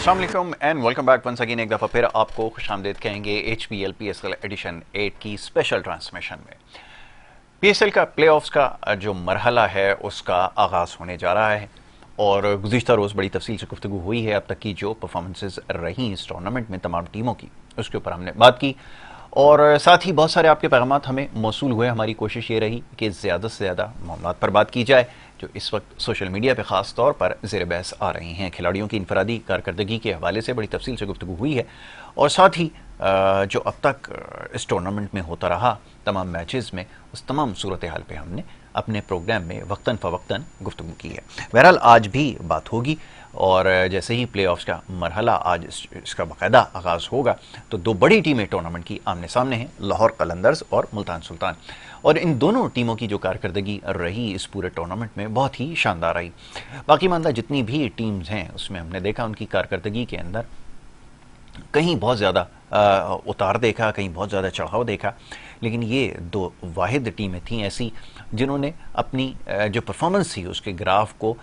अस्सलाम वालेकुम and welcome back once again. एक दफ़ा फिर आपको खुशामदीद कहेंगे HPL PSL एडिशन 8 की स्पेशल ट्रांसमिशन में। PSL का प्लेऑफ्स का जो मरहला है उसका आगाज़ होने जा रहा है और गुज़िश्ता रोज़ बड़ी तफसील से गुफ्तगू हुई है। अब तक की जो परफॉर्मेंसेज रही इस टूर्नामेंट में तमाम टीमों की, उसके ऊपर हमने बात की और साथ ही बहुत सारे आपके पैगामात हमें मौसूल हुए। हमारी कोशिश ये रही कि ज़्यादा से ज़्यादा मामलात पर बात की जाए जो इस वक्त सोशल मीडिया पे ख़ास तौर पर ज़ेर बहस आ रही हैं। खिलाड़ियों की इनफरादी कारकर्दगी के हवाले से बड़ी तफसील से गुफ्तगू हुई है और साथ ही जो अब तक इस टूर्नामेंट में होता रहा तमाम मैचेस में, उस तमाम सूरत हाल पे हमने अपने प्रोग्राम में वक्तन फ़वक्तन गुफ्तगू की है। बहरहाल आज भी बात होगी और जैसे ही प्लेऑफ्स का मरहला आज इसका बाकायदा आगाज़ होगा तो दो बड़ी टीमें टूर्नामेंट की आमने सामने हैं, लाहौर कलंदर्स और मुल्तान सुल्तान। और इन दोनों टीमों की जो कारकर्दगी रही इस पूरे टूर्नामेंट में बहुत ही शानदार रही। बाकी मानदा जितनी भी टीम्स हैं उसमें हमने देखा उनकी कारकर्दगी के अंदर कहीं बहुत ज़्यादा उतार देखा, कहीं बहुत ज़्यादा चढ़ाव देखा, लेकिन ये दो वाहिद टीमें थीं ऐसी जिन्होंने अपनी जो परफॉर्मेंस थी उसके ग्राफ को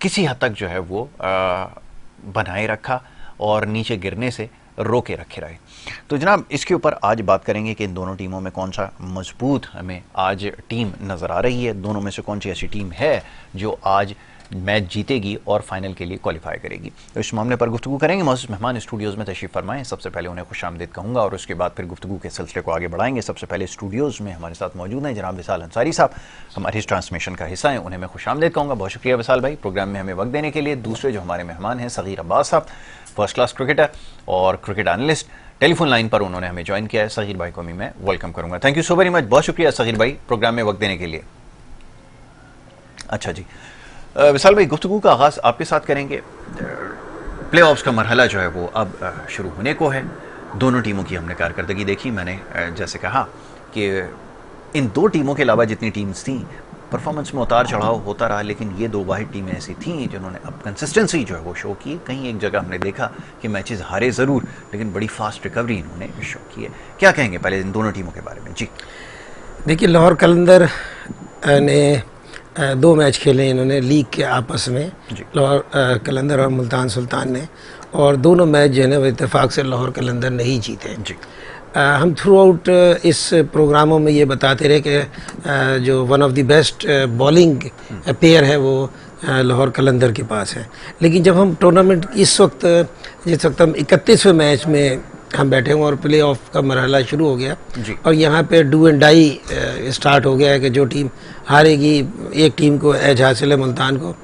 किसी हद तक जो है वो बनाए रखा और नीचे गिरने से रोके रखे रहे। तो जनाब इसके ऊपर आज बात करेंगे कि इन दोनों टीमों में कौन सा मजबूत हमें आज टीम नज़र आ रही है, दोनों में से कौन सी ऐसी टीम है जो आज मैच जीतेगी और फाइनल के लिए क्वालिफाई करेगी। तो इस मामले पर गुफ्तगू करेंगे। मौजूद मेहमान स्टूडियोज़ में तशरीफ़ फरमाएं। सबसे पहले उन्हें खुशामदीद कहूँगा और उसके बाद फिर गुफ्तगू के सिलसिले को आगे बढ़ाएंगे। सबसे पहले स्टूडियोज़ में हमारे साथ मौजूद हैं जनाब विसाल अंसारी साहब, हमारे इस ट्रांसमिशन का हिस्सा हैं, उन्हें मैं खुशामदीद कहूँगा। बहुत शुक्रिया विसाल भाई प्रोग्राम में हमें वक्त देने के लिए। दूसरे जो हमारे मेहमान हैं सगीर अब्बास साहब, फर्स्ट क्लास क्रिकेटर और क्रिकेट एनालिस्ट, टेलीफोन लाइन पर उन्होंने हमें ज्वाइन किया है। सगीर भाई को भी मैं वेलकम करूँगा। Thank you so very much, बहुत शुक्रिया सगीर भाई प्रोग्राम में वक्त देने के लिए। अच्छा जी विशाल भाई, गुफ्तगू का आगाज़ आपके साथ करेंगे। प्लेऑफ्स का मरहला जो है वो अब शुरू होने को है। दोनों टीमों की हमने कारकर्दगी देखी। मैंने जैसे कहा कि इन दो टीमों के अलावा जितनी टीम्स थीं परफॉर्मेंस में उतार चढ़ाव होता रहा, लेकिन ये दो वाहिद टीमें ऐसी थीं जिन्होंने अब कंसिस्टेंसी जो है वो शो की। कहीं एक जगह हमने देखा कि मैचेस हारे ज़रूर लेकिन बड़ी फास्ट रिकवरी इन्होंने शो की है। क्या कहेंगे पहले इन दोनों टीमों के बारे में? जी देखिए, लाहौर कलंदर ने दो मैच खेले इन्होंने लीग के आपस में, लाहौर कलंदर और मुल्तान सुल्तान ने, और दोनों मैच जो है ना वो इत्तेफाक से लाहौर कलंदर ने ही जीते। हम थ्रू आउट इस प्रोग्रामों में ये बताते रहे कि जो one of the best bowling pair है वो लाहौर कलंदर के पास है। लेकिन जब हम टूर्नामेंट जिस वक्त हम 31वें मैच में हम बैठे हुए और प्ले ऑफ का मरहला शुरू हो गया और यहाँ पे डू एंड डाई स्टार्ट हो गया है कि जो टीम हारेगी, एक टीम को एज हासिल है मुल्तान को,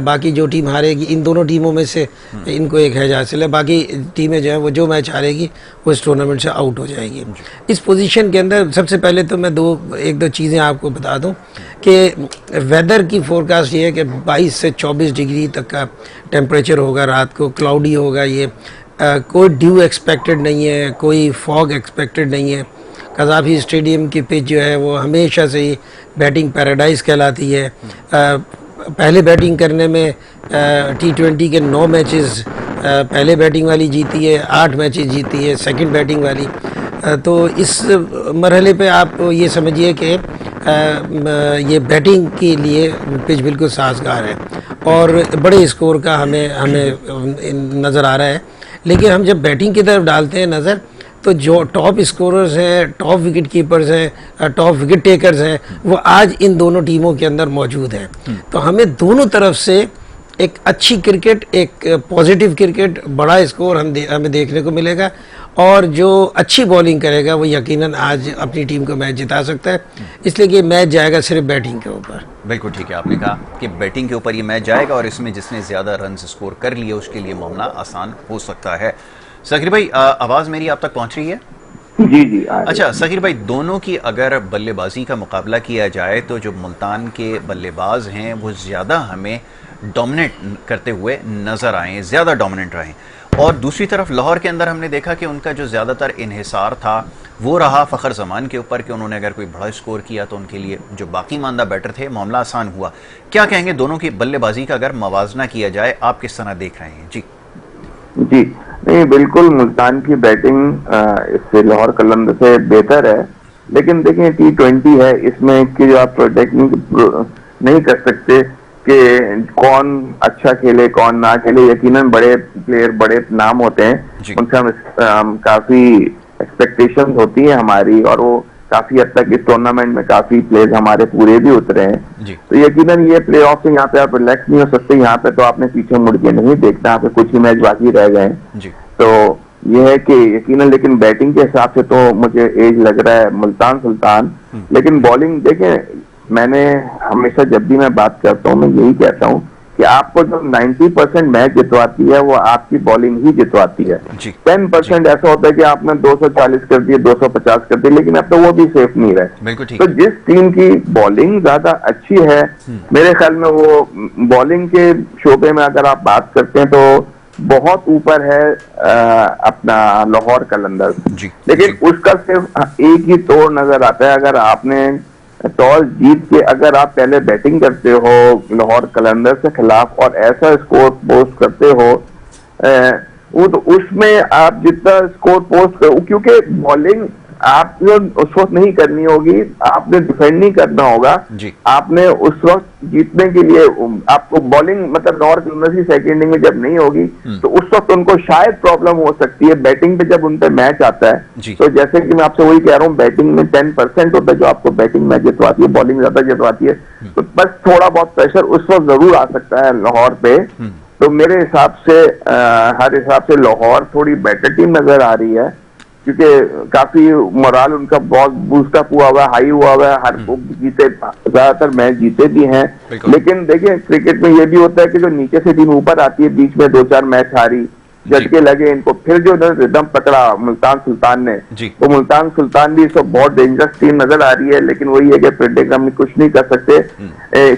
बाकी जो टीम हारेगी एक दोनों टीमों में से इनको एक एज हासिल है, बाकी टीमें जो है वो जो मैच हारेगी वो इस टूर्नामेंट से आउट हो जाएगी। इस पोजीशन के अंदर सबसे पहले तो मैं एक दो चीज़ें आपको बता दूं कि वेदर की फोरकास्ट ये है कि 22 से 24 डिग्री तक का टेम्परेचर होगा, रात को क्लाउडी होगा, ये कोई ड्यू एक्सपेक्टेड नहीं है, कोई फॉग एक्सपेक्टेड नहीं है। कज़ाफ़ी स्टेडियम की पिच जो है वो हमेशा से ही बैटिंग पैराडाइज कहलाती है। पहले बैटिंग करने में T20 के 9 मैचेस पहले बैटिंग वाली जीती है, 8 मैचेस जीती है सेकंड बैटिंग वाली। तो इस मरहले पे आप ये समझिए कि ये बैटिंग के लिए पिच बिल्कुल साजगार है और बड़े स्कोर का हमें नज़र आ रहा है। लेकिन हम जब बैटिंग की तरफ डालते हैं नज़र तो जो टॉप स्कोरर्स हैं, टॉप विकेट कीपर्स हैं, टॉप विकेट टेकर्स हैं, वो आज इन दोनों टीमों के अंदर मौजूद हैं। तो हमें दोनों तरफ से एक अच्छी क्रिकेट, एक पॉजिटिव क्रिकेट, बड़ा स्कोर हमें देखने को मिलेगा और जो अच्छी बॉलिंग करेगा वो यकीनन आज अपनी टीम को मैच जिता सकता है। इसलिए कि मैच जाएगा सिर्फ बैटिंग के ऊपर। बिल्कुल ठीक है, आपने कहा कि बैटिंग के ऊपर ये मैच जाएगा और इसमें जिसने ज़्यादा रन स्कोर कर लिए उसके लिए मामला आसान हो सकता है। सगीर भाई, आवाज़ मेरी आप तक पहुंच रही है? जी। अच्छा सगीर भाई, दोनों की अगर बल्लेबाजी का मुकाबला किया जाए तो जो मुल्तान के बल्लेबाज हैं वो ज़्यादा हमें डोमिनेट करते हुए नज़र आए, ज़्यादा डोमिनेंट रहे। और दूसरी तरफ लाहौर के अंदर हमने देखा कि उनका जो ज़्यादातर इन्हिसार था वो रहा फ़खर जमान के ऊपर कि उन्होंने अगर कोई बड़ा स्कोर किया तो उनके लिए जो बाकी मानदा बैटर थे मामला आसान हुआ। क्या कहेंगे दोनों की बल्लेबाजी का अगर मवाजना किया जाए, आप किस तरह देख रहे हैं? जी नहीं, बिल्कुल मुल्तान की बैटिंग इससे लाहौर कलंदर से बेहतर है, लेकिन देखें T20 है, इसमें कि आप टेक्निक नहीं कर सकते कि कौन अच्छा खेले कौन ना खेले। यकीनन बड़े प्लेयर, बड़े नाम होते हैं, उनसे हम काफी एक्सपेक्टेशंस होती है हमारी, और वो काफी हद तक इस टूर्नामेंट में काफी प्लेयर्स हमारे पूरे भी उतरे हैं। तो यकीनन ये प्ले ऑफ से यहाँ पे आप रिलैक्स नहीं हो सकते। यहाँ पे तो आपने पीछे मुड़ के नहीं देखना, यहाँ पे कुछ ही मैच बाकी रह गए हैं। तो ये है कि यकीनन, लेकिन बैटिंग के हिसाब से तो मुझे एज लग रहा है मुल्तान सुल्तान। लेकिन बॉलिंग देखें, मैंने हमेशा जब भी मैं बात करता हूँ मैं यही कहता हूँ कि आपको जो 90% मैच जितवाती है वो आपकी बॉलिंग ही जितवाती है। 10% ऐसा होता है कि आपने 240 कर दिए, 250 कर दिए, लेकिन अब तो वो भी सेफ नहीं रहे। तो जिस टीम की बॉलिंग ज्यादा अच्छी है, मेरे ख्याल में वो बॉलिंग के शोबे में अगर आप बात करते हैं तो बहुत ऊपर है अपना लाहौर कलंदर्स। लेकिन उसका सिर्फ एक ही तोड़ नजर आता है, अगर आपने टॉस जीत के अगर आप पहले बैटिंग करते हो लाहौर कलंदर्स के खिलाफ और ऐसा स्कोर पोस्ट करते हो, वो तो उसमें आप जितना स्कोर पोस्ट करो, क्योंकि बॉलिंग आप उस वक्त नहीं करनी होगी, आपने डिफेंड नहीं करना होगा, आपने उस वक्त जीतने के लिए आपको बॉलिंग मतलब लाहौर कलंदर्स की सेकंड इनिंग में जब नहीं होगी तो उस वक्त उनको शायद प्रॉब्लम हो सकती है। बैटिंग पे जब उन पे मैच आता है तो जैसे कि मैं आपसे वही कह रहा हूँ, बैटिंग में 10% होता है जो आपको बैटिंग मैच जितवाती है, बॉलिंग ज्यादा जितवाती है। तो बस थोड़ा बहुत प्रेशर उस वक्त जरूर आ सकता है लाहौर पे। तो मेरे हिसाब से हर हिसाब से लाहौर थोड़ी बेटर टीम नजर आ रही है, क्योंकि काफी मोराल उनका बहुत बूस्ट अप हुआ है, हाई हुआ है, हर जीते, ज्यादातर मैच जीते भी हैं। लेकिन देखिए क्रिकेट में ये भी होता है कि जो नीचे से टीम ऊपर आती है, बीच में 2-4 मैच हारी, झटके लगे इनको, फिर जो रिदम पकड़ा मुल्तान सुल्तान ने, तो मुल्तान सुल्तान भी सब बहुत डेंजरस टीम नजर आ रही है। लेकिन वही है कि प्रेडिक्ट हम कुछ नहीं कर सकते,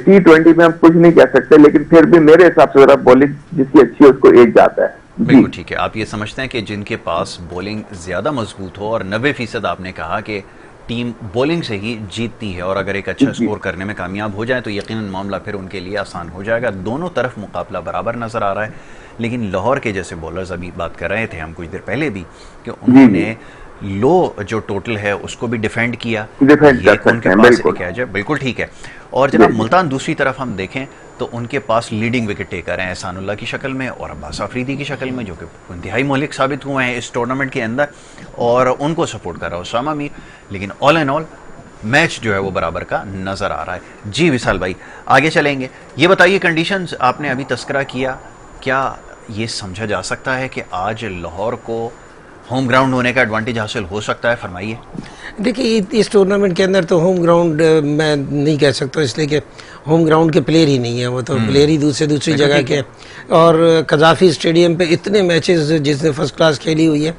T20 में हम कुछ नहीं कह सकते, लेकिन फिर भी मेरे हिसाब से जरा बॉलिंग जिसकी अच्छी है उसको एज जाता है। बिल्कुल ठीक है। आप ये समझते हैं कि जिनके पास बॉलिंग ज्यादा मजबूत हो, और 90% आपने कहा कि टीम बॉलिंग से ही जीतती है, और अगर एक अच्छा स्कोर करने में कामयाब हो जाए तो यकीनन मामला फिर उनके लिए आसान हो जाएगा। दोनों तरफ मुकाबला बराबर नजर आ रहा है। लेकिन लाहौर के जैसे बॉलर्स, अभी बात कर रहे थे हम कुछ देर पहले भी, कि उन्होंने लो जो टोटल है उसको भी डिफेंड किया, ये उनके पास एक एज है। बिल्कुल ठीक है। और जब मुल्तान दूसरी तरफ हम देखें तो उनके पास लीडिंग विकेट टेकर हैं एहसानुल्लाह की शक्ल में और अब्बास आफरीदी की शक्ल में, जो कि इंतहाई मौलिक साबित हुए हैं इस टूर्नामेंट के अंदर, और उनको सपोर्ट कर रहा है उसामा मीर। लेकिन ऑल एंड ऑल मैच जो है वो बराबर का नजर आ रहा है। जी विशाल भाई, आगे चलेंगे। ये बताइए, कंडीशंस आपने अभी तस्करा किया, क्या ये समझा जा सकता है कि आज लाहौर को होम ग्राउंड होने का एडवांटेज हासिल हो सकता है? फरमाइए। देखिए, इस टूर्नामेंट के अंदर तो होम ग्राउंड मैं नहीं कह सकता, इसलिए कि होम ग्राउंड के प्लेयर ही नहीं है, वो तो प्लेयर ही दूसरी जगह के। और कजाफी स्टेडियम पे इतने मैचेस जिसने फर्स्ट क्लास खेली हुई है,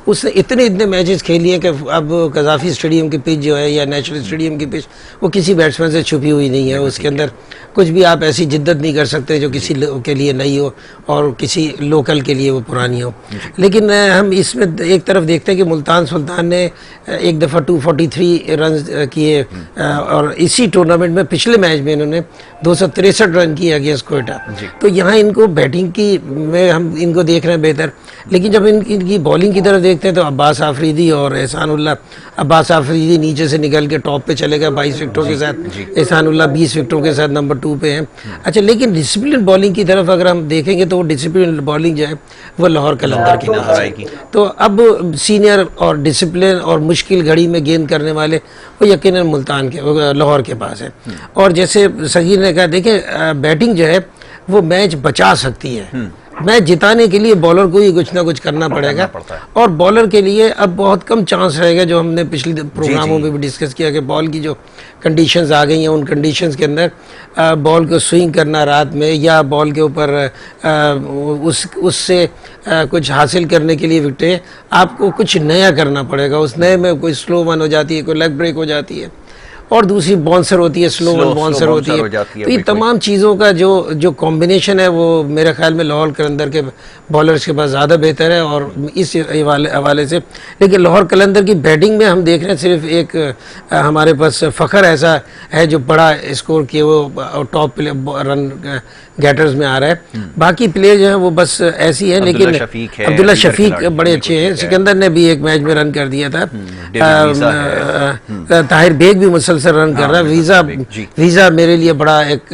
उसने इतने मैचेस खेली हैं कि अब कजाफी स्टेडियम की पिच जो है या नेशनल स्टेडियम की पिच वो किसी बैट्समैन से छुपी हुई नहीं है। उसके अंदर कुछ भी आप ऐसी जिद्दत नहीं कर सकते जो किसी के लिए नई हो और किसी लोकल के लिए वो पुरानी हो। लेकिन हम इसमें एक तरफ देखते हैं कि मुल्तान सुल्तान ने एक दफ़ा 243 रन किए, और इसी टूर्नामेंट में पिछले मैच में इन्होंने 263 रन किए अगेंस्ट कोयटा। तो यहाँ इनको बैटिंग की में हम इनको देख रहे हैं बेहतर, लेकिन जब इनकी बॉलिंग की तरफ देखते हैं तो अब्बास आफरीदी और एहसानुल्लाह, अब्बास आफरीदी नीचे से निकल के टॉप पे चले गए 22 विकेटों के साथ, एहसानुल्लाह 20 विकेटों के साथ नंबर 2 पे हैं। अच्छा, लेकिन डिसिप्लिन बॉलिंग की तरफ अगर हम देखेंगे तो वो डिसिप्लिन बॉलिंग जो है वो लाहौर कलंदर की नजर आएगी। तो अब सीनियर और डिसिप्लिन और मुश्किल घड़ी में गेंद करने वाले वो यकीनन मुल्तान के, लाहौर के पास है। और जैसे सगीर ने कहा, देखिए बैटिंग जो है वो मैच बचा सकती है, मैच जिताने के लिए बॉलर को ही कुछ ना कुछ करना पड़ेगा। और बॉलर के लिए अब बहुत कम चांस रहेगा, जो हमने पिछले प्रोग्रामों में भी डिस्कस किया कि बॉल की जो कंडीशंस आ गई हैं, उन कंडीशंस के अंदर बॉल को स्विंग करना रात में या बॉल के ऊपर उससे कुछ हासिल करने के लिए विकेटें आपको कुछ नया करना पड़ेगा। उस नए में कोई स्लो वन हो जाती है, कोई लेग ब्रेक हो जाती है, और दूसरी बाउंसर होती है, स्लो बाउंसर होती है। तो ये तमाम चीज़ों का जो कॉम्बिनेशन है वो मेरे ख्याल में लाहौर कलंदर के बॉलर्स के पास ज़्यादा बेहतर है। और इस हवाले से लेकिन लाहौर कलंदर की बैटिंग में हम देख रहे हैं सिर्फ एक हमारे पास फ़खर ऐसा है जो बड़ा स्कोर किए, वो टॉप रन गेटर्स में आ रहा है। बाकी प्लेयर जो है वो बस ऐसी है, लेकिन अब्दुल्ला शफीक बड़े अच्छे हैं, सिकंदर ने भी एक मैच में रन कर दिया था, ताहिर बेग भी मुसलसल मुसलसल रन कर रहा है। वीज़ा मेरे लिए बड़ा एक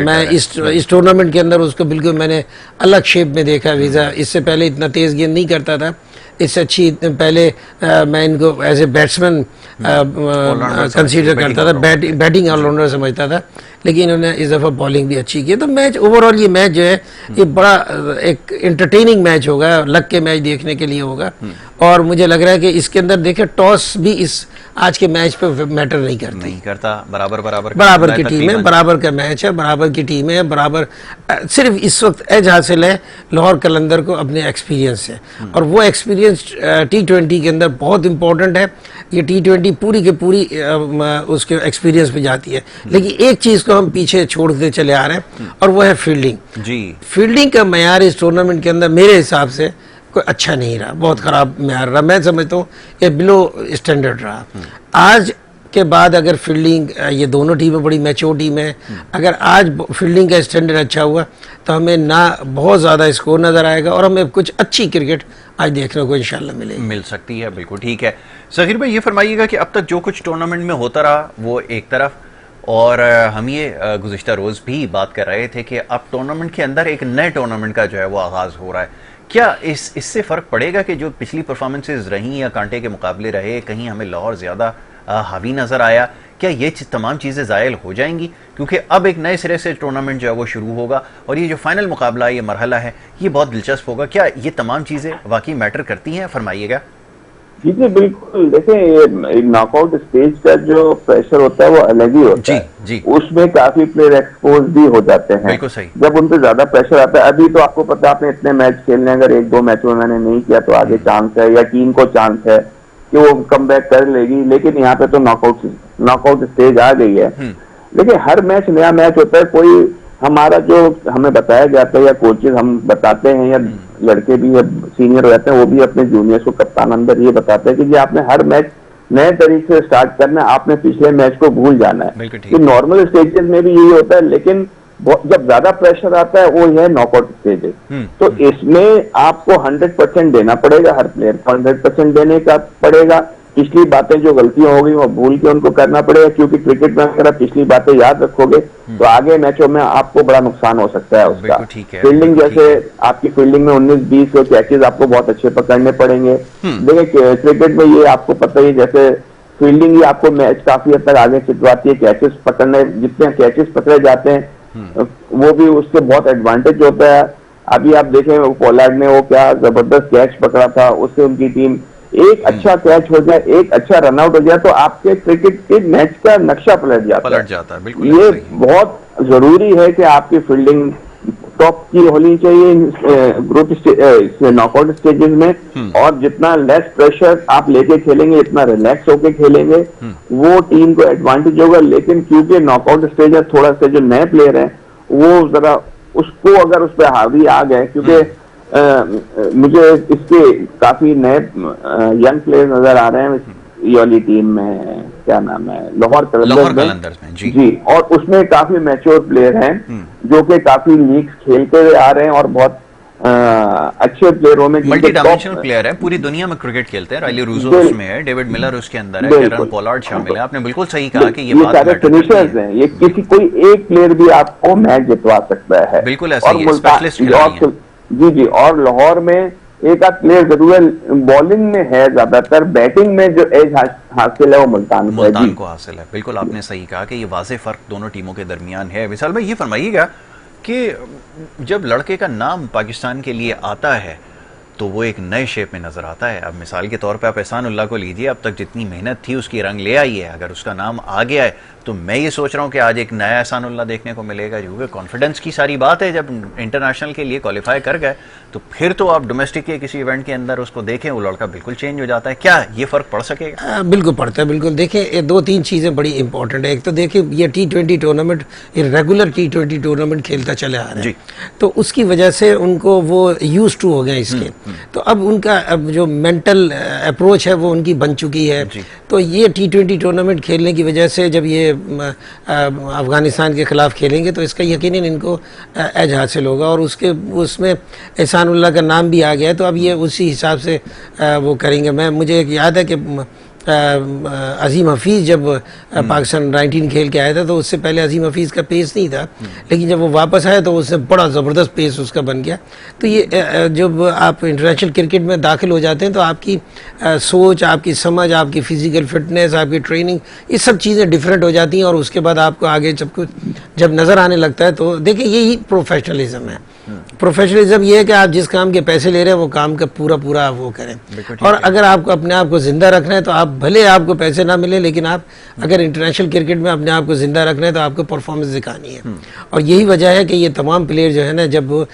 मैं इस टूर्नामेंट के अंदर उसको बिल्कुल मैंने अलग शेप में देखा। वीज़ा इससे पहले इतना तेज़ गेंद नहीं करता था, इससे अच्छी पहले मैं इनको एज ए बैट्समैन कंसीडर करता था, बैटिंग ऑलराउंडर समझता था, लेकिन इन्होंने इस दफ़ा बॉलिंग भी अच्छी की। तो मैच ओवरऑल ये मैच जो है ये बड़ा एक एंटरटेनिंग मैच होगा, लग के मैच देखने के लिए होगा। और मुझे लग रहा है कि इसके अंदर देखिए टॉस भी इस आज के मैच पे मैटर नहीं करता, बराबर की टीम है, बराबर का मैच है, बराबर की टीम है, बराबर सिर्फ इस वक्त एज हासिल है लाहौर कलंदर को अपने एक्सपीरियंस से, और वो एक्सपीरियंस T20 के अंदर बहुत इंपॉर्टेंट है। ये T20 पूरी के पूरी उसके एक्सपीरियंस पे जाती है, लेकिन एक चीज़ को हम पीछे छोड़ते चले आ रहे हैं और वो है फील्डिंग। फील्डिंग का मयार इस टूर्नामेंट के अंदर मेरे हिसाब से कोई अच्छा नहीं रहा, बहुत ख़राब मयार रहा। मैं समझता हूँ ये बिलो स्टैंडर्ड रहा। आज के बाद अगर फील्डिंग, ये दोनों टीमें बड़ी मैच्योर टीम है, अगर आज फील्डिंग का स्टैंडर्ड अच्छा हुआ तो हमें ना बहुत ज़्यादा स्कोर नज़र आएगा और हमें कुछ अच्छी क्रिकेट आज देखने को इंशाल्लाह मिल सकती है। बिल्कुल ठीक है। ज़हीर भाई ये फरमाइएगा कि अब तक जो कुछ टूर्नामेंट में होता रहा वो एक तरफ, और हम ये गुज़िश्ता रोज़ भी बात कर रहे थे कि अब टूर्नामेंट के अंदर एक नए टूर्नामेंट का जो है वो आगाज़ हो रहा है। क्या इससे फ़र्क पड़ेगा कि जो पिछली परफॉर्मेंसेज रहीं या कांटे के मुकाबले रहे, कहीं हमें लाहौर ज़्यादा हावी नज़र आया, क्या ये तमाम चीज़ें ज़ायल हो जाएंगी? क्योंकि अब एक नए सिरे से टूर्नामेंट जो है वो शुरू होगा और ये जो फाइनल मुकाबला, ये मरहला है, ये बहुत दिलचस्प होगा। क्या ये तमाम चीज़ें वाकई मैटर करती हैं? फरमाइएगा। जी जी बिल्कुल। देखिए नॉकआउट स्टेज का जो प्रेशर होता है वो अलग ही होता है। जी। उसमें काफी प्लेयर एक्सपोज भी हो जाते हैं। बिल्कुल सही। जब उन पे ज्यादा प्रेशर आता है, अभी तो आपको पता है आपने इतने मैच खेलने, अगर एक दो मैच में मैंने नहीं किया तो आगे चांस है या टीम को चांस है कि वो कम बैक कर लेगी, लेकिन यहाँ पे तो नॉकआउट स्टेज आ गई है। लेकिन हर मैच नया मैच होता है। कोई हमारा जो हमें बताया जाता है या कोचेज हम बताते हैं या लड़के भी सीनियर रहते हैं वो भी अपने जूनियर्स को कप्तान अंदर ये बताते हैं कि जी आपने हर मैच नए तरीके से स्टार्ट करना है, आपने पिछले मैच को भूल जाना है। कि नॉर्मल स्टेजेस में भी यही होता है, लेकिन जब ज्यादा प्रेशर आता है वो है नॉकआउट स्टेजेस। तो इसमें आपको 100% देना पड़ेगा, हर प्लेयर को 100% देने का पड़ेगा। पिछली बातें जो गलतियां हो गई वो भूल के उनको करना पड़ेगा, क्योंकि क्रिकेट में अगर आप पिछली बातें याद रखोगे तो आगे मैचों में आपको बड़ा नुकसान हो सकता है उसका। फील्डिंग जैसे आपकी फील्डिंग में 19-20 कैचेज आपको बहुत अच्छे पकड़ने पड़ेंगे। देखिए क्रिकेट में ये आपको पता ही, जैसे फील्डिंग ही आपको मैच काफी हद तक आगे चिटवाती है। कैचेस पकड़ने, जितने कैचेस पकड़े जाते हैं वो भी उससे बहुत एडवांटेज होता है। अभी आप देखें पोलार्ड ने वो क्या जबरदस्त कैच पकड़ा था, उससे उनकी टीम एक अच्छा कैच हो जाए, एक अच्छा रनआउट हो जाए तो आपके क्रिकेट के मैच का नक्शा पलट जाता है। बिल्कुल ये बहुत जरूरी है कि आपकी फील्डिंग टॉप की होनी चाहिए ग्रुप नॉकआउट स्टेजेस में, और जितना लेस प्रेशर आप लेके खेलेंगे, इतना रिलैक्स होके खेलेंगे, वो टीम को एडवांटेज होगा। लेकिन क्योंकि नॉकआउट स्टेज है, थोड़ा सा जो नए प्लेयर हैं वो जरा उसको अगर उस पर हावी आ गए, क्योंकि मुझे इसके काफी नए यंग प्लेयर नजर आ रहे हैं ये वाली टीम में, क्या नाम है, लाहौर कलंदर्स में जी। और उसमें काफी मैच्योर प्लेयर हैं जो कि काफी लीग्स खेलते हुए आ रहे हैं और बहुत अच्छे प्लेयरों में मल्टी डायमेंशनल प्लेयर है, पूरी दुनिया में क्रिकेट खेलते हैं। राइली रूजो उसमें है, डेविड मिलर उसके अंदर है, कैरन पोलार्ड शामिल है। आपने बिल्कुल सही कहा कि ये सारे फिनिशर्स हैं। ये किसी कोई एक प्लेयर भी आपको मैच जितवा सकता है। बिल्कुल ऐसा ही है, स्पेशलिस्ट खिलाड़ी हैं। जी। और लाहौर में एक आध प्लेयर जरूर है, बॉलिंग में है, ज्यादातर बैटिंग में जो एज हासिल है वो मुल्तान को हासिल है। बिल्कुल आपने सही कहा कि ये वाज़ेह फर्क दोनों टीमों के दरमियान है। विशाल भाई ये फरमाइएगा कि जब लड़के का नाम पाकिस्तान के लिए आता है तो वो एक नए शेप में नजर आता है। अब मिसाल के तौर पे आप एहसानुल्लाह को लीजिए, अब तक जितनी मेहनत थी उसकी रंग ले आई है। अगर उसका नाम आ गया है तो मैं ये सोच रहा हूँ कि आज एक नया एहसानुल्लाह देखने को मिलेगा, क्योंकि कॉन्फिडेंस की सारी बात है। जब इंटरनेशनल के लिए क्वालिफाई कर गए तो फिर तो आप डोमेस्टिक के किसी इवेंट के अंदर उसको देखें, वो लड़का बिल्कुल चेंज हो जाता है। क्या ये फर्क पड़ सकेगा? बिल्कुल पड़ता है। बिल्कुल देखिए, ये दो तीन चीज़ें बड़ी इंपॉर्टेंट है। एक तो देखिए ये T20 टूर्नामेंट, ये रेगुलर T20 टूर्नामेंट खेलता चले आ रहे हैं, तो उसकी वजह से उनको वो यूज टू हो गए इसके। तो अब उनका अब जो मेंटल अप्रोच है वो उनकी बन चुकी है। तो ये T20 टूर्नामेंट खेलने की वजह से जब ये अफगानिस्तान के खिलाफ खेलेंगे तो इसका यकीनन इनको एज हासिल होगा, और उसमें एहसानुल्लाह का नाम भी आ गया है। तो अब ये उसी हिसाब से वो करेंगे। मुझे एक याद है कि अजीम हफीज़ जब पाकिस्तान 19 खेल के आया था तो उससे पहले अजीम हफीज़ का पेस नहीं था, लेकिन जब वो वापस आया तो उससे बड़ा ज़बरदस्त पेस उसका बन गया। तो ये जब आप इंटरनेशनल क्रिकेट में दाखिल हो जाते हैं तो आपकी सोच, आपकी समझ, आपकी फ़िज़िकल फिटनेस, आपकी ट्रेनिंग, ये सब चीज़ें डिफरेंट हो जाती हैं और उसके बाद आपको आगे जब नज़र आने लगता है तो देखिए यही प्रोफेशनलिज्म है। प्रोफेशनलिज्म ये है कि आप जिस काम के पैसे ले रहे हैं वो काम का पूरा पूरा वो करें। और अगर आपको अपने आप को ज़िंदा रखना है तो आप भले आपको पैसे ना मिले, लेकिन आप अगर इंटरनेशनल क्रिकेट में अपने आप को ज़िंदा रखना है तो आपको परफॉर्मेंस दिखानी है। और यही वजह है कि ये तमाम प्लेयर जो है ना जब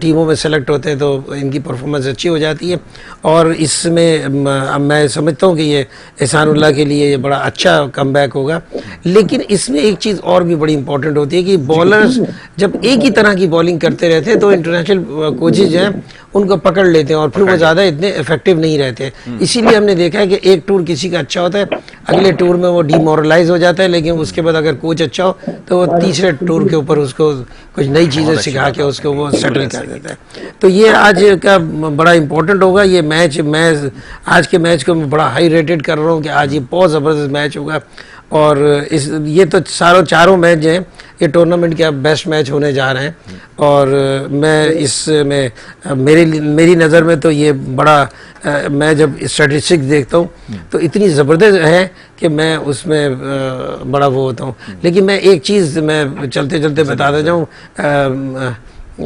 टीमों में सेलेक्ट होते हैं तो इनकी परफॉर्मेंस अच्छी हो जाती है। और इसमें मैं समझता हूँ कि ये एहसानुल्लाह के लिए ये बड़ा अच्छा कमबैक होगा। लेकिन इसमें एक चीज़ और भी बड़ी इंपॉर्टेंट होती है कि बॉलर्स जब एक ही तरह की बॉलिंग करते रहते हैं तो इंटरनेशनल कोचेज हैं उनको पकड़ लेते हैं और फिर वो ज़्यादा इतने इफेक्टिव नहीं रहते। इसीलिए हमने देखा है कि एक टूर किसी का अच्छा होता है, अगले टूर में वो डिमोरलाइज हो जाता है, लेकिन उसके बाद अगर कोच अच्छा हो तो वो तीसरे टूर के ऊपर उसको कुछ नई चीज़ें सिखा के उसको वो सेटल कर देता है। तो ये आज का बड़ा इंपॉर्टेंट होगा। ये मैच मैं आज के मैच को मैं बड़ा हाई रेटेड कर रहा हूँ कि आज ये बहुत ज़बरदस्त मैच होगा। और ये तो चारों मैच जो हैं ये टूर्नामेंट के बेस्ट मैच होने जा रहे हैं। और मैं इसमें मेरी नज़र में तो ये बड़ा मैं जब स्टैटिस्टिक्स देखता हूँ तो इतनी ज़बरदस्त है कि मैं उसमें बड़ा वो होता हूँ। लेकिन मैं एक चीज़ मैं चलते चलते बताता जाऊँ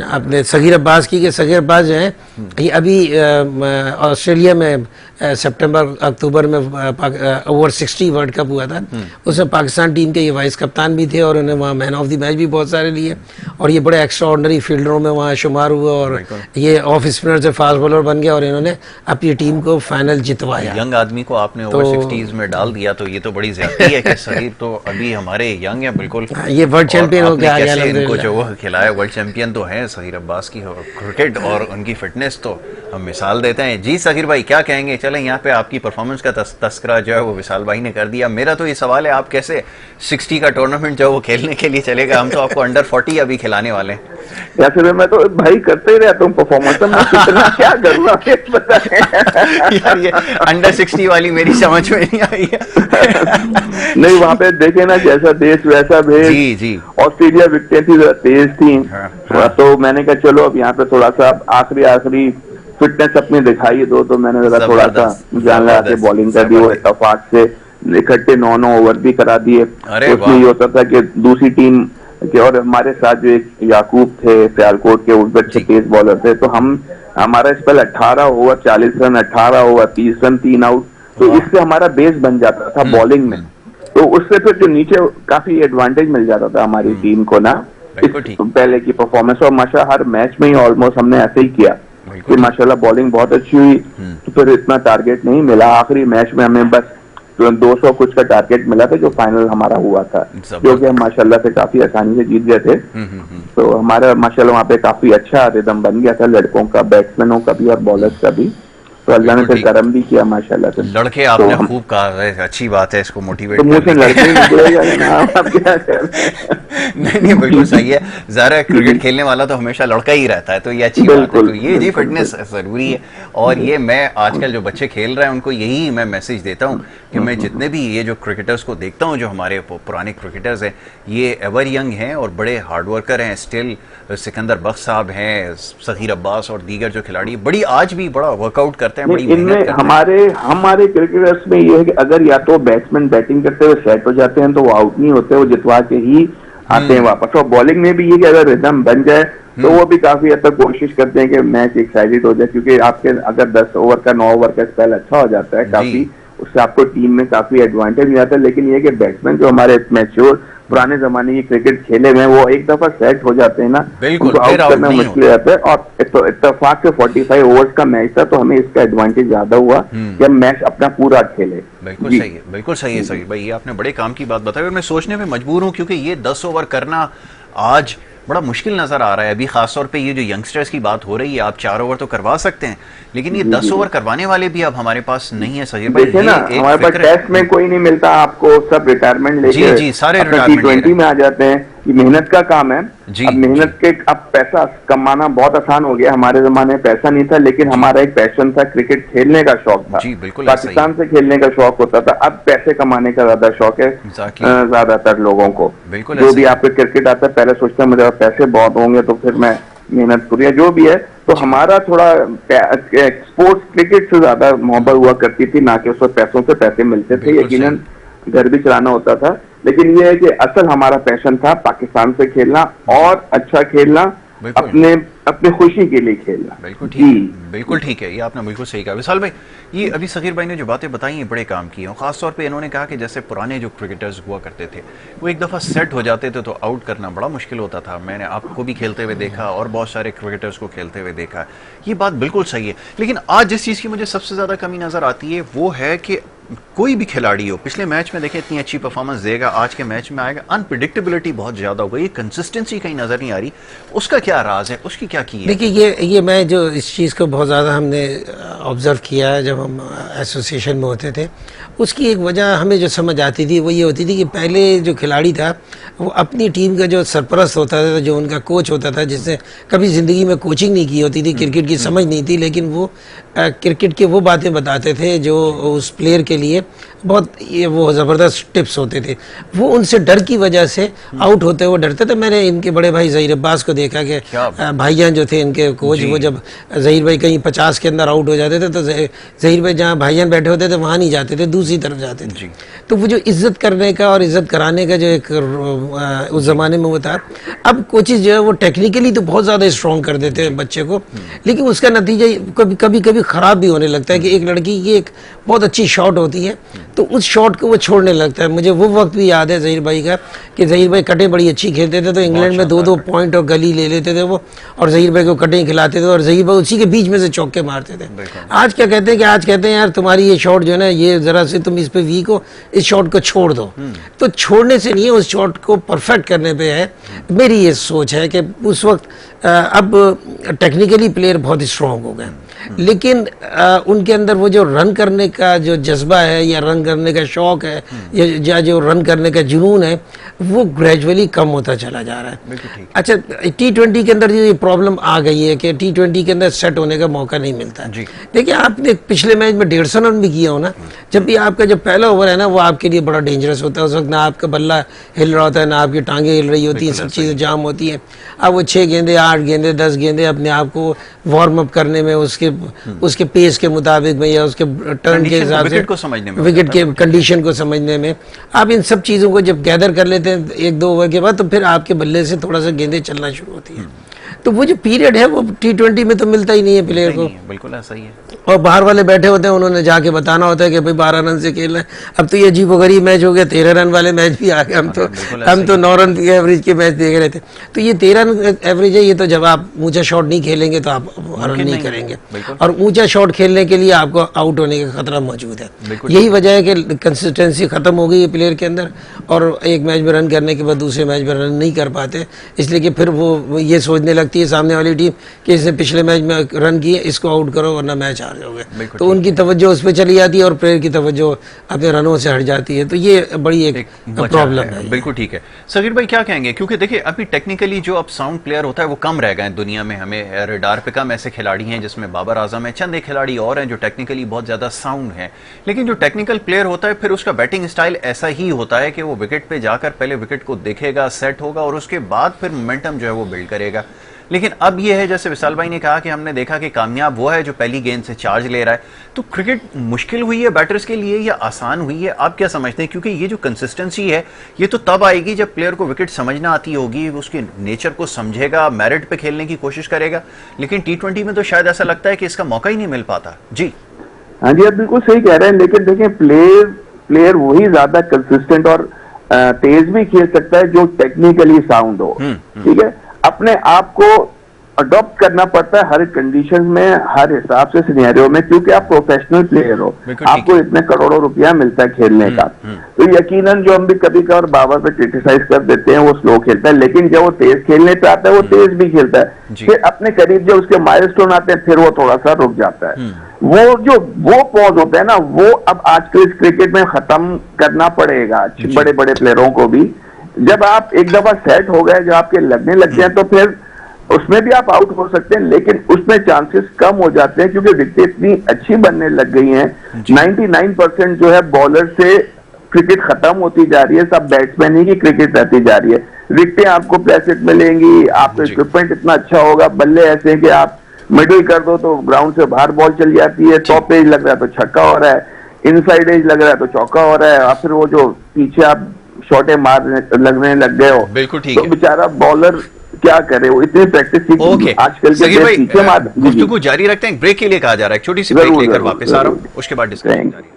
आपने सगीर अब्बास की, कि सगीर अब्बास जो है ये अभी ऑस्ट्रेलिया में सितंबर अक्टूबर में ओवर 60 वर्ल्ड कप हुआ था, उसमें पाकिस्तान टीम के ये वाइस कप्तान भी थे और उन्होंने वहाँ मैन ऑफ द मैच भी बहुत सारे लिए और ये बड़े एक्स्ट्रा ऑर्डनरी फील्डरों में वहाँ शुमार हुआ और ये ऑफ स्पिनर से फास्ट बॉलर बन गया और इन्होंने अपनी टीम को फाइनल जितवाया। यंग आदमी को आपने ओवर 60s में डाल दिया तो ये तो बड़ी ज्यादती है कि सगीर तो अभी हमारे यंग है बिल्कुल, ये वर्ल्ड चैंपियन हो गया इनको जो वो खिलाया, वर्ल्ड चैंपियन तो है सगीर अब्बास की क्रिकेट और उनकी फिटनेस तो हम मिसाल देते हैं। जी सगीर भाई क्या कहेंगे? चलें यहाँ पे आपकी परफॉर्मेंस का तस्करा जो है वो विशाल भाई ने कर दिया। मेरा तो ये सवाल है आप कैसे 60 का टूर्नामेंट जो वो खेलने के लिए चलेगा? हम तो आपको अंडर 40 अभी खिलाने वाले हैं। या फिर मैं तो भाई करते ही रहता हूँ परफॉर्मेंस, मैं कितना क्या करूँगा पता है यार ये अंडर 60 वाली मेरी समझ में नहीं आई है। नहीं वहाँ पे देखे ना जैसा देश वैसा भेष। जी जी ऑस्ट्रेलिया विकेटें थी तेज थी। तो मैंने कहा चलो अब यहाँ पे थोड़ा सा आखिरी फिटनेस अपनी दिखाई दो, तो मैंने जरा थोड़ा सा जान लगा के बॉलिंग कर दी। वो इत्तेफाक से इकट्ठे 9 ओवर भी करा दिए। उसमें ये होता था कि दूसरी टीम के और हमारे साथ जो एक याकूब थे सियालकोट के, वो अच्छे तेज बॉलर थे, तो हमारा spell 18 over 40 run, 18 over 30 run 3 out, तो इससे हमारा बेस बन जाता था बॉलिंग में। तो उससे फिर जो नीचे काफी एडवांटेज मिल जाता था हमारी टीम को ना पहले की परफॉर्मेंस। और माशाल्लाह हर मैच में ही ऑलमोस्ट हमने ऐसे ही किया कि माशाल्लाह बॉलिंग बहुत अच्छी हुई, तो फिर इतना टारगेट नहीं मिला। आखिरी मैच में हमें बस 200 कुछ का टारगेट मिला था जो फाइनल हमारा हुआ था, जो कि हम माशाल्लाह से काफी आसानी से जीत गए थे। तो हमारा माशाल्लाह वहाँ पे काफी अच्छा रिदम बन गया था लड़कों का, बैट्समैनों का भी और बॉलर्स का भी। तो अल्लाह ने फिर करम भी किया माशाल्लाह से। लड़के आपने खूब कहा है, अच्छी बात है, इसको मोटिवेट नहीं बिल्कुल सही है। ज़ाहिर है क्रिकेट खेलने वाला तो हमेशा लड़का ही रहता है, तो ये अच्छी बात है। तो ये जी फिटनेस जरूरी है। और ये मैं आजकल जो बच्चे खेल रहे हैं उनको यही मैं मैसेज देता हूँ कि मैं जितने भी ये जो क्रिकेटर्स को देखता हूँ, जो हमारे पुराने क्रिकेटर्स हैं, ये एवर यंग हैं और बड़े हार्ड वर्कर हैं। स्टिल सिकंदर बख्श साहब हैं, सगीर अब्बास और दीगर जो खिलाड़ी बड़ी आज भी बड़ा वर्कआउट करते हैं, बड़ी इनमें हमारे क्रिकेटर्स में ये है कि अगर या तो बैट्समैन बैटिंग करते हुए सेट हो जाते हैं तो वो आउट नहीं होते, वो जितवा के ही आते हैं वापस। और बॉलिंग में भी ये कि अगर रिदम बन जाए तो वो भी काफी हद तक कोशिश करते हैं कि मैच एक्साइटेड हो जाए, क्योंकि आपके अगर 10 ओवर का 9 ओवर का स्पेल अच्छा हो जाता है काफी, उससे आपको टीम में काफी एडवांटेज मिल जाता है। लेकिन ये कि बैट्समैन जो हमारे मैच्योर पुराने जमाने की क्रिकेट खेले हुए वो एक दफा सेट हो जाते हैं ना, उनको आउट करना मुश्किल हो जाता है। और इत्तेफाक से 45 ओवर्स का मैच था, तो हमें इसका एडवांटेज ज्यादा हुआ कि हम मैच अपना पूरा खेले। बिल्कुल सही है, बिल्कुल सही है सही भाई, ये आपने बड़े काम की बात बताई और मैं सोचने में मजबूर हूँ, क्योंकि ये 10 ओवर करना आज बड़ा मुश्किल नजर आ रहा है। अभी खासतौर पे ये जो यंगस्टर्स की बात हो रही है, आप 4 ओवर तो करवा सकते हैं, लेकिन ये 10 ओवर करवाने वाले भी अब हमारे पास नहीं है। सही देखिए ना, हमारे पास टेस्ट में कोई नहीं मिलता आपको, सब रिटायरमेंट लेके जी सारे T20 में आ जाते हैं। ये मेहनत का काम है। जी, अब मेहनत के अब पैसा कमाना बहुत आसान हो गया। हमारे जमाने में पैसा नहीं था, लेकिन हमारा एक पैशन था, क्रिकेट खेलने का शौक था। जी, बिल्कुल पाकिस्तान से खेलने का शौक होता था। अब पैसे कमाने का ज्यादा शौक है ज्यादातर लोगों को। जो भी आपके क्रिकेट आता है पहले सोचते हैं मुझे पैसे बहुत होंगे तो फिर मैं मेहनत पूरी, जो भी है। तो हमारा थोड़ा स्पोर्ट्स क्रिकेट से ज्यादा मोहब्बत हुआ करती थी, ना कि उसमें पैसों से पैसे मिलते थे। यकीनन घर भी चलाना होता था, लेकिन ये है कि असल हमारा पैशन था पाकिस्तान से खेलना और अच्छा खेलना, अपने अपने खुशी के लिए खेलना। बिल्कुल ठीक है, ये आपने बिल्कुल सही कहा। विशाल भाई, ये अभी सगीर भाई ने जो बातें बताई हैं बड़े काम की हैं। खासतौर पे इन्होंने कहा कि जैसे पुराने जो क्रिकेटर्स हुआ करते थे वो एक दफ़ा सेट हो जाते थे तो आउट करना बड़ा मुश्किल होता था। मैंने आपको भी खेलते हुए देखा और बहुत सारे क्रिकेटर्स को खेलते हुए देखा। ये बात बिल्कुल सही है, लेकिन आज जिस चीज़ की मुझे सबसे ज़्यादा कमी नज़र आती है वो है कि कोई भी खिलाड़ी हो, पिछले मैच में देखें इतनी अच्छी परफॉर्मेंस देगा, आज के मैच में आएगा, अनप्रिडिक्टेबिलिटी बहुत ज्यादा हो गई, कंसिस्टेंसी कहीं नजर नहीं आ रही। उसका क्या राज है, उसकी क्या की है? देखिए ये मैं जो इस चीज़ को बहुत ज़्यादा हमने ऑब्जर्व किया है जब हम एसोसिएशन में होते थे। उसकी एक वजह हमें जो समझ आती थी वो ये होती थी कि पहले जो खिलाड़ी था वो अपनी टीम का जो सरपरस्त होता था, जो उनका कोच होता था, जिसने कभी ज़िंदगी में कोचिंग नहीं की होती थी, क्रिकेट की समझ नहीं थी, लेकिन वो क्रिकेट के वो बातें बताते थे जो उस प्लेयर के लिए बहुत वो ज़बरदस्त टिप्स होते थे। वो उनसे डर की वजह से आउट होते हुए डरते थे। मैंने इनके बड़े भाई ज़हीर अब्बास को देखा कि भाईजान जो थे इनके कोच, वो जब ज़हीर भाई कहीं 50 के अंदर आउट हो जाते थे तो ज़हीर भाई जहाँ भाईजान बैठे होते थे वहाँ नहीं जाते थे, दूसरी तरफ जाते थे। तो वो जो इज्जत करने का और इज्जत कराने का जो एक उस ज़माने में वो था। अब कोचेज जो है वो टेक्निकली तो बहुत ज़्यादा स्ट्रॉन्ग कर देते हैं बच्चे को, लेकिन उसका नतीजा कभी कभी ख़राब भी होने लगता है कि एक लड़की की एक बहुत अच्छी शॉट होती है तो उस शॉट को वो छोड़ने लगता है। मुझे वो वक्त भी याद है ज़हीर भाई का कि ज़हीर भाई कटें बड़ी अच्छी खेलते थे तो इंग्लैंड में 2-2 पॉइंट और गली ले लेते थे वो, और ज़हीर भाई को कटें खिलाते थे और ज़हीर भाई उसी के बीच में से चौके मारते थे। आज क्या कहते हैं कि आज कहते हैं यार तुम्हारी ये शॉट जो है ना, ये ज़रा से तुम इस पे वीक हो, इस शॉट को छोड़ दो। तो छोड़ने से नहीं है, उस शॉट को परफेक्ट करने पे है। मेरी ये सोच है कि उस वक्त अब टेक्निकली प्लेयर बहुत स्ट्रॉन्ग हो गए, लेकिन उनके अंदर वो जो रन करने का जो जज्बा है या रन करने का शौक है या जो रन करने का जुनून है वो ग्रेजुअली कम होता चला जा रहा है। अच्छा, T20 के अंदर ये प्रॉब्लम आ गई है कि T20 के अंदर सेट होने का मौका नहीं मिलता है। देखिए आपने पिछले मैच में 150 रन भी किया हो ना, जब भी आपका जो पहला ओवर है ना वो आपके लिए बड़ा डेंजरस होता है। उस वक्त ना आपका बल्ला हिल रहा होता है, ना आपकी टांगे हिल रही होती हैं, सब चीज़ें जाम होती हैं। अब वो 6 गेंदे 8 गेंदे 10 गेंदे अपने आप को वार्म अप करने में उसके पेस के मुताबिक में या उसके टर्न के हिसाब से विकेट के कंडीशन को समझने में आप इन सब चीज़ों को जब गैदर कर लेते हैं 1-2 ओवर के बाद, तो फिर आपके बल्ले से थोड़ा सा गेंदें चलना शुरू होती हैं। तो वो जो पीरियड है वो T20 में तो मिलता ही नहीं है प्लेयर को। बिल्कुल ऐसा ही है। और बाहर वाले बैठे होते हैं, उन्होंने जाके बताना होता है कि भाई 12 रन से खेलना है। अब तो ये अजीबोगरीब मैच हो गया, 13 रन वाले मैच भी आ गए। हम तो 9 रन के एवरेज के मैच देख रहे थे। तो ये 13 रन एवरेज है, ये तो जब आप ऊंचा शॉट नहीं खेलेंगे तो आप रन नहीं करेंगे, और ऊंचा शॉट खेलने के लिए आपको आउट होने का खतरा मौजूद है। यही वजह है कि कंसिस्टेंसी खत्म हो गई है प्लेयर के अंदर, और एक मैच में रन करने के बाद दूसरे मैच में रन नहीं कर पाते, इसलिए कि फिर वो ये सोचने लगती है सामने वाली टीम कि इसने पिछले मैच में रन किए, इसको आउट करो वरना मैच हार जाओगे। तो उनकी तवज्जो उस पर चली जाती है और प्लेयर की तवज्जो अपने रनों से हट जाती है। तो ये बड़ी एक प्रॉब्लम है। बिल्कुल ठीक है। सगीर भाई क्या कहेंगे, क्योंकि देखिए अभी टेक्निकली जो अब साउंड प्लेयर होता है वो कम रह गए दुनिया में। हमें रडार पे कम ऐसे खिलाड़ी हैं, जिसमें बाबर आजम है, चंद एक खिलाड़ी और हैं जो टेक्निकली बहुत ज्यादा साउंड है। लेकिन जो टेक्निकल प्लेयर होता है फिर उसका बैटिंग स्टाइल ऐसा ही होता है कि वो विकेट पे जाकर पहले विकेट को देखेगा, सेट होगा और उसके बाद फिर मोमेंटम जो है वो बिल्ड करेगा। लेकिन अब यह है, जैसे विशाल भाई ने कहा कि हमने देखा कि कामयाब वो है जो पहली गेंद से चार्ज ले रहा है। तो क्रिकेट मुश्किल हुई है बैटर्स के लिए या आसान हुई है, आप क्या समझते हैं? क्योंकि ये जो कंसिस्टेंसी है ये तो तब आएगी जब प्लेयर को विकेट समझना आती होगी, उसके नेचर को समझेगा, मेरिट पे खेलने की कोशिश करेगा। लेकिन T20 में तो शायद ऐसा लगता है कि इसका मौका ही नहीं मिल पाता। जी हाँ जी, आप बिल्कुल सही कह रहे हैं। लेकिन देखिए प्लेयर वही ज्यादा कंसिस्टेंट और तेज भी खेल सकता है जो टेक्निकली साउंड हो। ठीक है, अपने आप को अडॉप्ट करना पड़ता है हर कंडीशन में, हर हिसाब से सिनेरियो में, क्योंकि आप प्रोफेशनल प्लेयर हो, आपको इतने करोड़ों रुपया मिलता है खेलने का। तो यकीनन जो हम भी कभी कभार बाबर पे क्रिटिसाइज कर देते हैं, वो स्लो खेलता है, लेकिन जब वो तेज खेलने पे आता है वो तेज भी खेलता है। फिर अपने करीब जब उसके माइलस्टोन आते हैं फिर वो थोड़ा सा रुक जाता है। वो पॉज होता है ना, वो अब आजकल इस क्रिकेट में खत्म करना पड़ेगा बड़े बड़े प्लेयरों को भी। जब आप एक दफा सेट हो गए, जब आपके लगने लग गए, तो फिर उसमें भी आप आउट हो सकते हैं, लेकिन उसमें चांसेस कम हो जाते हैं क्योंकि विकेटें इतनी अच्छी बनने लग गई हैं। 99% जो है बॉलर से क्रिकेट खत्म होती जा रही है, सब बैट्समैन ही की क्रिकेट रहती जा रही है। विकेटें आपको प्लेसेट मिलेंगी, आपका इक्विपमेंट इतना अच्छा होगा, बल्ले ऐसे हैं कि आप मिडिल कर दो तो ग्राउंड से बाहर बॉल चल जाती है, टॉप एज लग रहा है तो छक्का हो रहा है, इनसाइड एज लग रहा है तो चौका हो रहा है, और फिर वो जो पीछे आप शॉटे लगने लग गए हो, बिल्कुल ठीक तो है। बेचारा बॉलर क्या करे, वो इतनी प्रैक्टिस ओके आजकल के पीछे मार। गुफ्तगू जारी रखते हैं, ब्रेक के लिए कहा जा रहा है, छोटी सी ब्रेक लेकर वापस आ रहा हूं, उसके बाद डिस्कशन जारी।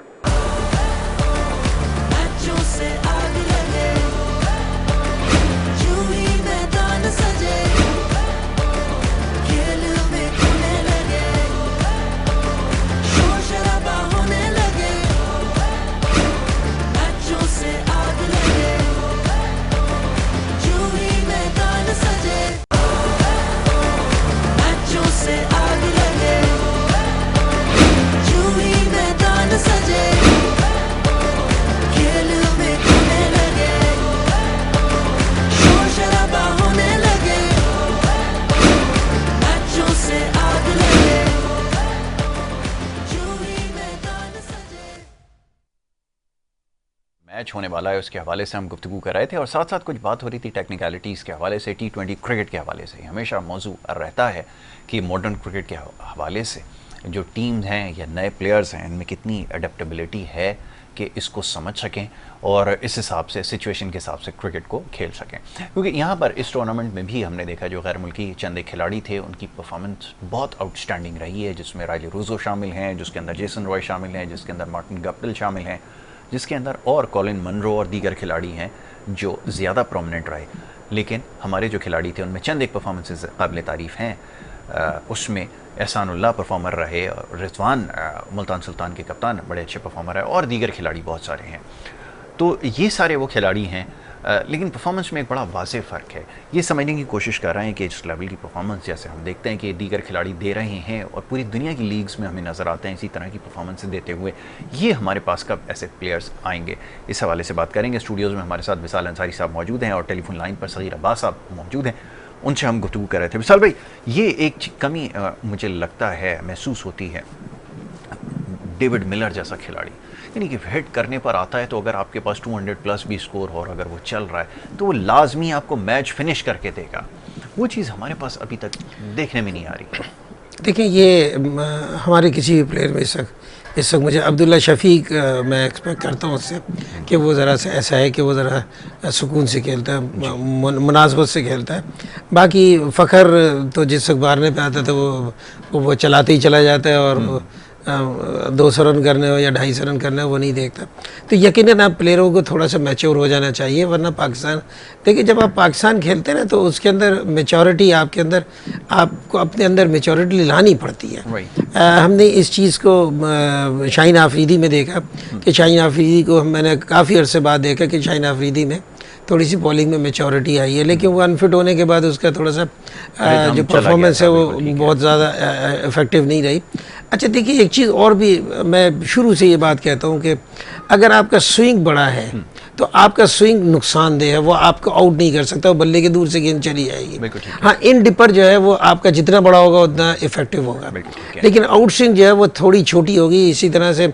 मैच होने वाला है उसके हवाले से हम गुफ्तगू कर रहे थे और साथ साथ कुछ बात हो रही थी टेक्निकलिटीज़ के हवाले से। T20 क्रिकेट के हवाले से हमेशा मौजू रहता है कि मॉडर्न क्रिकेट के हवाले से जो टीम्स हैं या नए प्लेयर्स हैं इनमें कितनी अडेप्टेबिलिटी है कि इसको समझ सकें और इस हिसाब से सिचुएशन के हिसाब से क्रिकेट को खेल सकें। क्योंकि यहाँ पर इस टूर्नामेंट में भी हमने देखा जो गैर मुल्की चंद एक खिलाड़ी थे उनकी परफॉर्मेंस बहुत आउटस्टैंडिंग रही है, जिसमें रायली रूजो शामिल हैं, जिसके अंदर जेसन रॉय शामिल हैं, जिसके अंदर मार्टिन गप्टिल शामिल हैं, जिसके अंदर और कॉलिन मनरो और दीगर खिलाड़ी हैं जो ज़्यादा प्रोमिनेंट रहे। लेकिन हमारे जो खिलाड़ी थे उनमें चंद एक परफॉर्मेंसेस काबिल तारीफ़ हैं। उसमें एहसानुल्लाह परफॉर्मर रहे, रिजवान मुल्तान सुल्तान के कप्तान बड़े अच्छे परफॉर्मर है और दीगर खिलाड़ी बहुत सारे हैं। तो ये सारे वो खिलाड़ी हैं, लेकिन परफॉर्मेंस में एक बड़ा वाज़ेह फ़र्क है। ये समझने की कोशिश कर रहे हैं कि इस लेवल की परफॉर्मेंस जैसे हम देखते हैं कि दीगर खिलाड़ी दे रहे हैं और पूरी दुनिया की लीग्स में हमें नज़र आते हैं इसी तरह की परफॉर्मेंस देते हुए, ये हमारे पास कब ऐसे प्लेयर्स आएंगे, इस हवाले से बात करेंगे। स्टूडियोज़ में हमारे साथ विशाल अंसारी साहब मौजूद हैं और टेलीफोन लाइन पर सगीर अब्बास साहब मौजूद हैं, उनसे हम गुफ्तगू कर रहे थे। विशाल भाई, ये एक कमी मुझे लगता है महसूस होती है, डेविड मिलर जैसा खिलाड़ी यानी कि हिट करने पर आता है तो अगर आपके पास 200 प्लस भी स्कोर हो और अगर वो चल रहा है तो वो लाजमी आपको मैच फिनिश करके देगा। वो चीज़ हमारे पास अभी तक देखने में नहीं आ रही। देखिए, ये हमारे किसी भी प्लेयर में इस वक्त मुझे अब्दुल्ला शफीक मैं एक्सपेक्ट करता हूँ उससे कि वो ज़रा सा ऐसा है कि वो ज़रा सुकून से खेलता है, मुनासबत से खेलता है। बाकी फ़खर तो जिस वक्त मारने पे आता था वो चलाते ही चला जाता है और 200 रन करने हो या 250 रन करने हो वो नहीं देखता। तो यकीनन आप प्लेयरों को थोड़ा सा मैच्योर हो जाना चाहिए, वरना पाकिस्तान देखिए जब आप पाकिस्तान खेलते हैं ना तो उसके अंदर मैच्योरिटी आपको अपने अंदर मैच्योरिटी लानी पड़ती है। हमने इस चीज़ को शाहीन आफरीदी में देखा कि शाहीन आफरीदी को मैंने काफ़ी अरसे बाद देखा कि शाहीन आफरीदी में थोड़ी सी बॉलिंग में मैच्योरिटी आई है, लेकिन वो अनफिट होने के बाद उसका थोड़ा सा जो परफॉर्मेंस है वो बहुत ज़्यादा इफेक्टिव नहीं रही। अच्छा देखिए, एक चीज़ और भी मैं शुरू से ये बात कहता हूँ कि अगर आपका स्विंग बड़ा है तो आपका स्विंग नुकसानदेह है, वो आपको आउट नहीं कर सकता, वो बल्ले के दूर से गेंद चली जाएगी। हाँ, इन डिपर जो है वो आपका जितना बड़ा होगा उतना इफेक्टिव होगा, लेकिन आउट स्विंग जो है वो थोड़ी छोटी होगी। इसी तरह से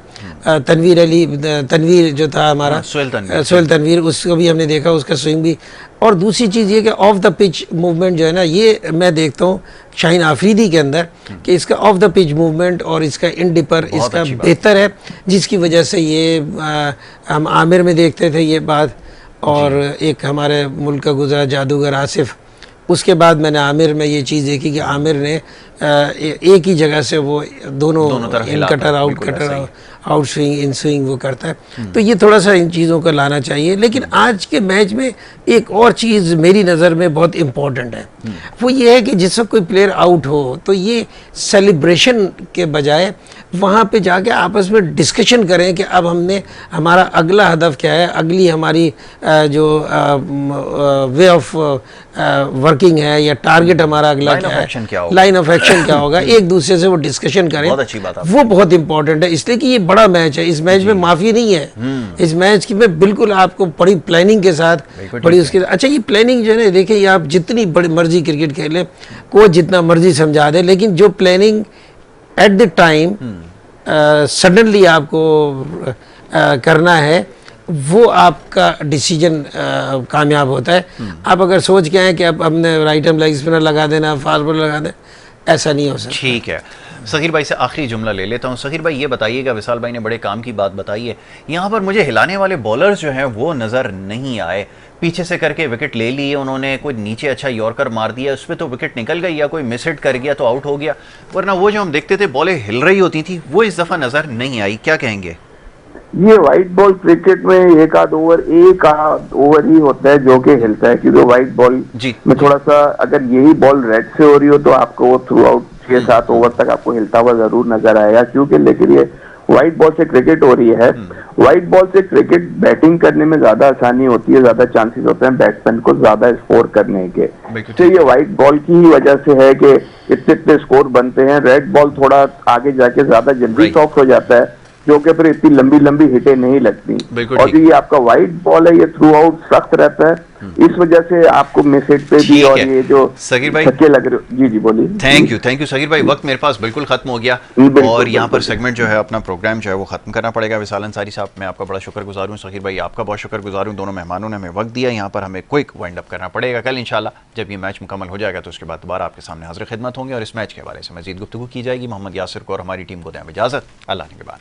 तनवीर जो था हमारा सोहेल तनवीर, उसको भी हमने देखा, उसका स्विंग भी। और दूसरी चीज़ ये कि ऑफ द पिच मूवमेंट जो है ना, ये मैं देखता हूँ शाहीन आफरीदी के अंदर कि इसका ऑफ द पिच मूवमेंट और इसका इन डिपर इसका बेहतर है, जिसकी वजह से ये हम आमिर में देखते थे ये बात, और एक हमारे मुल्क का गुजरा जादूगर आसिफ, उसके बाद मैंने आमिर में ये चीज़ देखी कि आमिर ने एक ही जगह से वो दोनों in cutter out swing in swing वो करता है। तो ये थोड़ा सा इन चीज़ों को लाना चाहिए। लेकिन आज के मैच में एक और चीज़ मेरी नज़र में बहुत इम्पोर्टेंट है, वो ये है कि जिस वक्त कोई प्लेयर आउट हो तो ये सेलिब्रेशन के बजाय वहाँ पे जाके आपस में डिस्कशन करें कि अब हमने हमारा अगला हदफ क्या है, अगली हमारी जो वे ऑफ वर्किंग है या टारगेट हमारा अगला लाइन क्या ऑफ है, एक्शन क्या होगा, लाइन ऑफ एक्शन क्या होगा, एक दूसरे से वो डिस्कशन करें। बहुत अच्छी बात वो बहुत इंपॉर्टेंट है, इसलिए कि ये बड़ा मैच है, इस मैच में माफी नहीं है। इस मैच की में बिल्कुल आपको बड़ी प्लानिंग के साथ, बड़ी उसके अच्छा ये प्लानिंग जो है ना, देखिए ये आप जितनी बड़ी मर्जी क्रिकेट खेलें, कोच जितना मर्जी समझा दे, लेकिन जो planning at the time suddenly आपको करना है, वो आपका डिसीजन कामयाब होता है। आप अगर सोच के आए कि अब हमने राइट हैंड लेग स्पिनर लगा देना, फास्ट बॉलर लगा देना, ऐसा नहीं हो सकता। ठीक है, सगीर भाई से आखिरी जुमला ले लेता हूँ। सगीर भाई ये बताइएगा, विशाल भाई ने बड़े काम की बात बताई है, यहाँ पर मुझे हिलाने वाले बॉलर्स जो हैं वो नज़र नहीं आए। पीछे से करके विकेट ले लिए उन्होंने, कोई नीचे अच्छा यॉर्कर मार दिया, उस पर तो विकेट निकल गई, या कोई मिस हिट कर गया तो आउट हो गया, वरना वो जो हम देखते थे बॉलें हिल रही होती थी वो इस दफ़ा नज़र नहीं आई। क्या कहेंगे? ये व्हाइट बॉल क्रिकेट में एक आध ओवर ही होता है जो कि हिलता है, क्योंकि व्हाइट बॉल में थोड़ा सा, अगर यही बॉल रेड से हो रही हो तो आपको वो थ्रू आउट 6-7 ओवर तक आपको हिलता हुआ जरूर नजर आएगा, क्योंकि लेकिन ये व्हाइट बॉल से क्रिकेट हो रही है। व्हाइट बॉल से क्रिकेट बैटिंग करने में ज्यादा आसानी होती है, ज्यादा चांसेस होते हैं बैट्समैन को ज्यादा स्कोर करने के। तो ये व्हाइट बॉल की ही वजह से है कि इतने इतने स्कोर बनते हैं। रेड बॉल थोड़ा आगे जाके ज्यादा जल्दी सॉफ्ट हो जाता है, जो कि फिर इतनी लंबी लंबी हिटें नहीं लगती। और जो ये आपका व्हाइट बॉल है ये थ्रू आउट सख्त रहता है, इस वजह से आपको मिस हिट पे भी और ये जो सगीर भाई छक्के लग रहे। जी जी बोलिए। थैंक यू सगीर भाई, वक्त मेरे पास बिल्कुल खत्म हो गया और यहाँ पर सेगमेंट जो है अपना प्रोग्राम जो है वो खत्म करना पड़ेगा। विशाल अंसारी साहब, मैं आपका बड़ा शुक्रगुजार हूँ। सगीर भाई आपका बहुत शुक्रगुजार हूँ। दोनों मेहमानों ने हमें वक्त दिया, यहाँ पर हमें क्विक वाइंड अप करना पड़ेगा। कल इंशाल्लाह जब ये मैच मुकम्मल हो जाएगा तो उसके बाद दोबारा आपके सामने हाजिर खिदमत होंगे और इस मैच के हवाले से मजीद गुफ्तगू की जाएगी। मोहम्मद यासिर को और हमारी टीम को दें इजाज़त। अल्लाह ने के बाद।